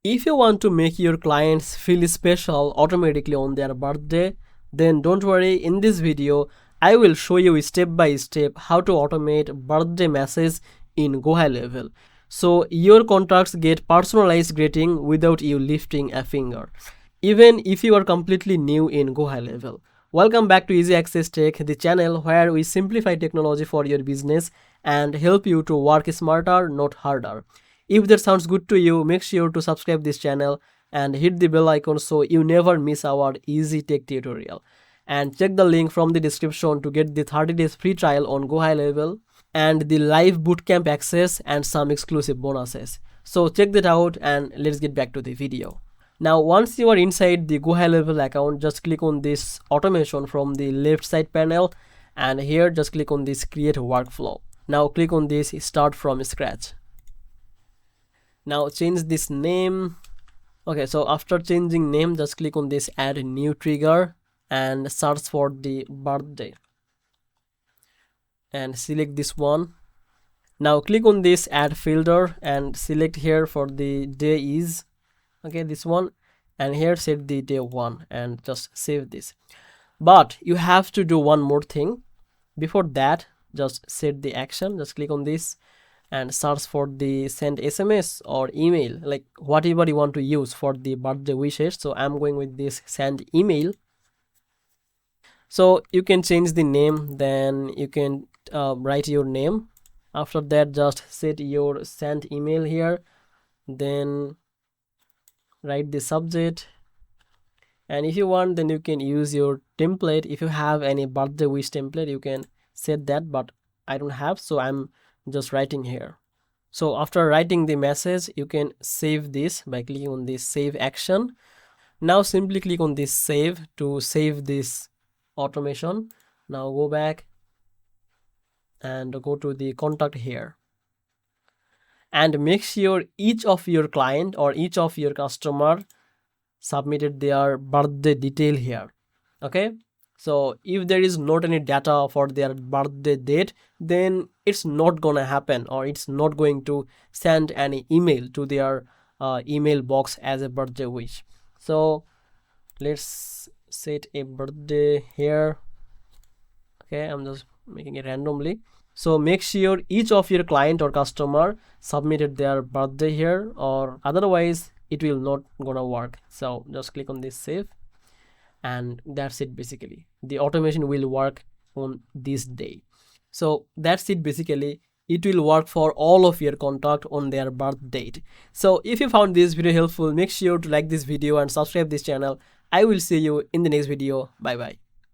If you want to make your clients feel special automatically on their birthday, then don't worry, in this video I will show you step by step how to automate birthday message in GoHighLevel. So your contacts get personalized greeting without you lifting a finger, even if you are completely new in GoHighLevel. Welcome back to Easy Access Tech, the channel where we simplify technology for your business and help you to work smarter, not harder. If that sounds good to you, make sure to subscribe this channel and hit the bell icon so you never miss our easy tech tutorial. And check the link from the description to get the 30 days free trial on GoHighLevel and the live bootcamp access and some exclusive bonuses. So check that out and let's get back to the video. Now once you are inside the GoHighLevel account, just click on this automation from the left side panel, and here just click on this create workflow. Now click on this start from scratch. Now change this name. Okay, so after changing name, just click on this add new trigger and search for the birthday and select this one. Now click on this add filter and select here for the day is, okay, this one, and here set the day 1 and just save this. But you have to do one more thing. Before that, just set the action. Just click on this and search for the send SMS or email, like whatever you want to use for the birthday wishes. So I'm going with this send email. So you can change the name, then you can write your name. After that, just set your send email here, then write the subject, and if you want, then you can use your template. If you have any birthday wish template, you can set that, but I don't have, so I'm just writing here. So after writing the message, you can save this by clicking on this save action. Now simply click on this save to save this automation. Now go back and go to the contact here, and make sure each of your client or each of your customer submitted their birthday detail here. Okay, so if there is not any data for their birthday date, then it's not gonna happen, or it's not going to send any email to their email box as a birthday wish. So let's set a birthday here. Okay, I'm just making it randomly. So make sure each of your client or customer submitted their birthday here, or otherwise it will not gonna work. So just click on this save, and that's it. Basically the automation will work on this day. So that's it. Basically it will work for all of your contact on their birth date. So if you found this video helpful, make sure to like this video and subscribe this channel. I will see you in the next video. Bye bye.